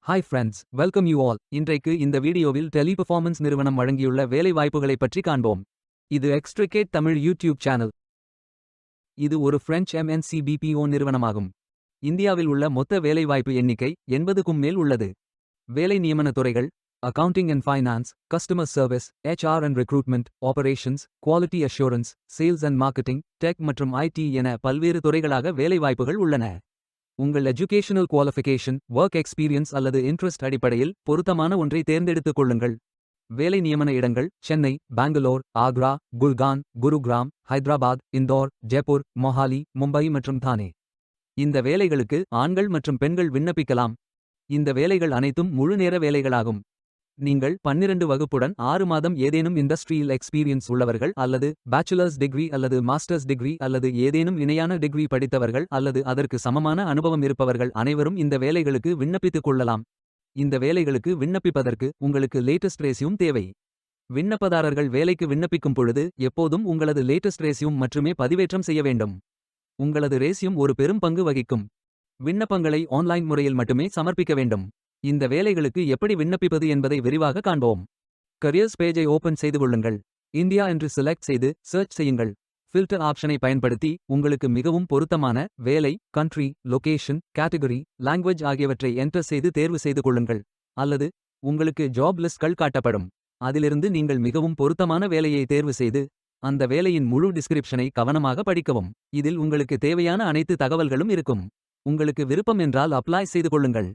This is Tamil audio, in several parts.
Hi friends, welcome you all. இன்றைக்கு இந்த வீடியோவில் டெலிபெர்ஃபார்மன்ஸ் நிறுவனம் வழங்கியுள்ள வேலைவாய்ப்புகளைப் பற்றி காண்போம். இது எக்ஸ்ட்ரிகேட் தமிழ் யூடியூப் சேனல். இது ஒரு பிரெஞ்ச் MNC BPO நிறுவனமாகும். இந்தியாவில் உள்ள மொத்த வேலைவாய்ப்பு எண்ணிக்கை 80க்கும் மேல் உள்ளது. வேலை நியமன துறைகள்: accounting and finance, customer service, HR and recruitment, operations, quality assurance, sales and marketing, tech மற்றும் IT என பல்வேறு துறைகளாக வேலைவாய்ப்புகள் உள்ளன. உங்கள் எஜுகேஷனல் குவாலிஃபிகேஷன், ஒர்க் எக்ஸ்பீரியன்ஸ் அல்லது இன்ட்ரெஸ்ட் அடிப்படையில் பொருத்தமான ஒன்றை தேர்ந்தெடுத்துக் கொள்ளுங்கள். வேலை நியமன இடங்கள்: சென்னை, பெங்களூர், ஆக்ரா, குல்கான், குருகிராம், ஹைதராபாத், இந்தோர், ஜெய்ப்பூர், மொஹாலி, மும்பை மற்றும் தானே. இந்த வேலைகளுக்கு ஆண்கள் மற்றும் பெண்கள் விண்ணப்பிக்கலாம். இந்த வேலைகள் அனைத்தும் முழுநேர வேலைகளாகும். நீங்கள் 12 வகுப்புடன் 6 மாதம் ஏதேனும் இண்டஸ்ட்ரியில் எக்ஸ்பீரியன்ஸ் உள்ளவர்கள் அல்லது பேச்சுலர்ஸ் டிகிரி அல்லது மாஸ்டர்ஸ் டிகிரி அல்லது ஏதேனும் இணையான டிகிரி படித்தவர்கள் அல்லது அதற்கு சமமான அனுபவம் இருப்பவர்கள் அனைவரும் இந்த வேலைகளுக்கு விண்ணப்பித்துக் கொள்ளலாம். இந்த வேலைகளுக்கு விண்ணப்பிப்பதற்கு உங்களுக்கு லேட்டஸ்ட் ரெஸ்யூம் தேவை. விண்ணப்பதாரர்கள் வேலைக்கு விண்ணப்பிக்கும் பொழுது எப்போதும் உங்களது லேட்டஸ்ட் ரெஸ்யூம் மட்டுமே பதிவேற்றம் செய்ய வேண்டும். உங்களது ரெஸ்யூம் ஒரு பெரும் பங்கு வகிக்கும். விண்ணப்பங்களை ஆன்லைன் முறையில் மட்டுமே சமர்ப்பிக்க வேண்டும். இந்த வேலைகளுக்கு எப்படி விண்ணப்பிப்பது என்பதை விரிவாக காண்போம். கரியர்ஸ் பேஜை ஓபன் செய்து கொள்ளுங்கள். இந்தியா என்று செலக்ட் செய்து சர்ச் செய்யுங்கள். ஃபில்டர் ஆப்ஷனை பயன்படுத்தி உங்களுக்கு மிகவும் பொருத்தமான வேலை, கண்ட்ரி, லொகேஷன், கேட்டகரி, லாங்குவேஜ் ஆகியவற்றை என்டர் செய்து தேர்வு செய்து கொள்ளுங்கள். அல்லது உங்களுக்கு ஜாப் லிஸ்ட்கள் காட்டப்படும். அதிலிருந்து நீங்கள் மிகவும் பொருத்தமான வேலையை தேர்வு செய்து அந்த வேலையின் முழு டிஸ்கிரிப்ஷனை கவனமாக படிக்கவும். இதில் உங்களுக்கு தேவையான அனைத்து தகவல்களும் இருக்கும். உங்களுக்கு விருப்பம் என்றால் அப்ளை செய்து கொள்ளுங்கள்.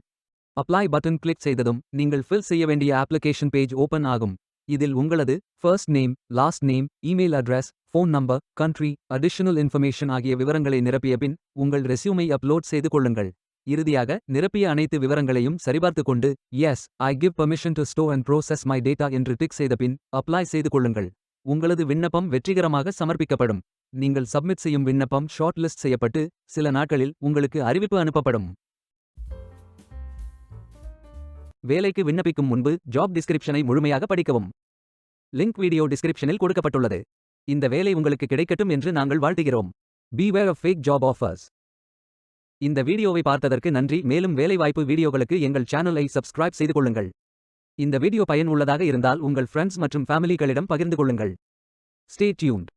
அப்ளை பட்டன் கிளிக் செய்ததும் நீங்கள் ஃபில் செய்ய வேண்டிய அப்ளிகேஷன் பேஜ் ஓபன் ஆகும். இதில் உங்களது first name, last name, email address, phone number, country, additional information ஆகிய விவரங்களை நிரப்பிய பின் உங்கள் ரெஸ்யூமை அப்லோட் செய்து கொள்ளுங்கள். இறுதியாக நிரப்பிய அனைத்து விவரங்களையும் சரிபார்த்துக் கொண்டு yes, I give permission to store and process my data என்று டிக் செய்த பின் அப்ளை செய்து கொள்ளுங்கள். உங்களது விண்ணப்பம் வெற்றிகரமாக சமர்ப்பிக்கப்படும். நீங்கள் சப்மிட் செய்யும் விண்ணப்பம் ஷார்ட் லிஸ்ட் செய்யப்பட்டு சில நாட்களில் உங்களுக்கு அறிவிப்பு அனுப்பப்படும். வேலைக்கு விண்ணப்பிக்கும் முன்பு ஜாப் டிஸ்கிரிப்ஷனை முழுமையாக படிக்கவும். லிங்க் வீடியோ டிஸ்கிரிப்ஷனில் கொடுக்கப்பட்டுள்ளது. இந்த வேலை உங்களுக்கு கிடைக்கட்டும் என்று நாங்கள் வாழ்த்துகிறோம். Beware of fake job offers. இந்த வீடியோவை பார்த்ததற்கு நன்றி. மேலும் வேலைவாய்ப்பு வீடியோகளுக்கு எங்கள் சேனலை சப்ஸ்கிரைப் செய்து கொள்ளுங்கள். இந்த வீடியோ பயன் உள்ளதாக இருந்தால் உங்கள் ஃப்ரெண்ட்ஸ் மற்றும் ஃபேமிலிகளிடம் பகிர்ந்து கொள்ளுங்கள். Stay tuned.